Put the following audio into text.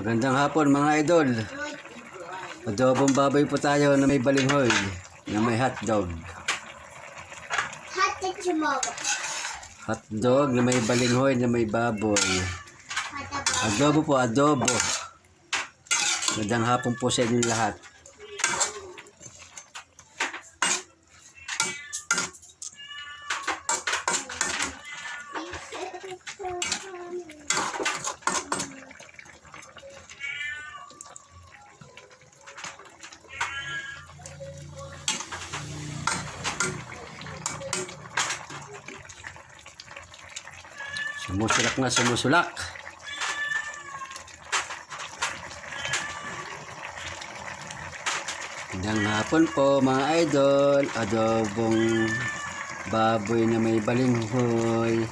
Magandang hapon mga idol. Adobong baboy po tayo na may balinghoy, na may hotdog. Hotdog na may balinghoy na may baboy. Adobo po, adobo. Magandang hapon po sa inyo lahat. Sumusulak na sumusulak. Magandang hapon po mga idol. Adobong baboy na may balinghoy.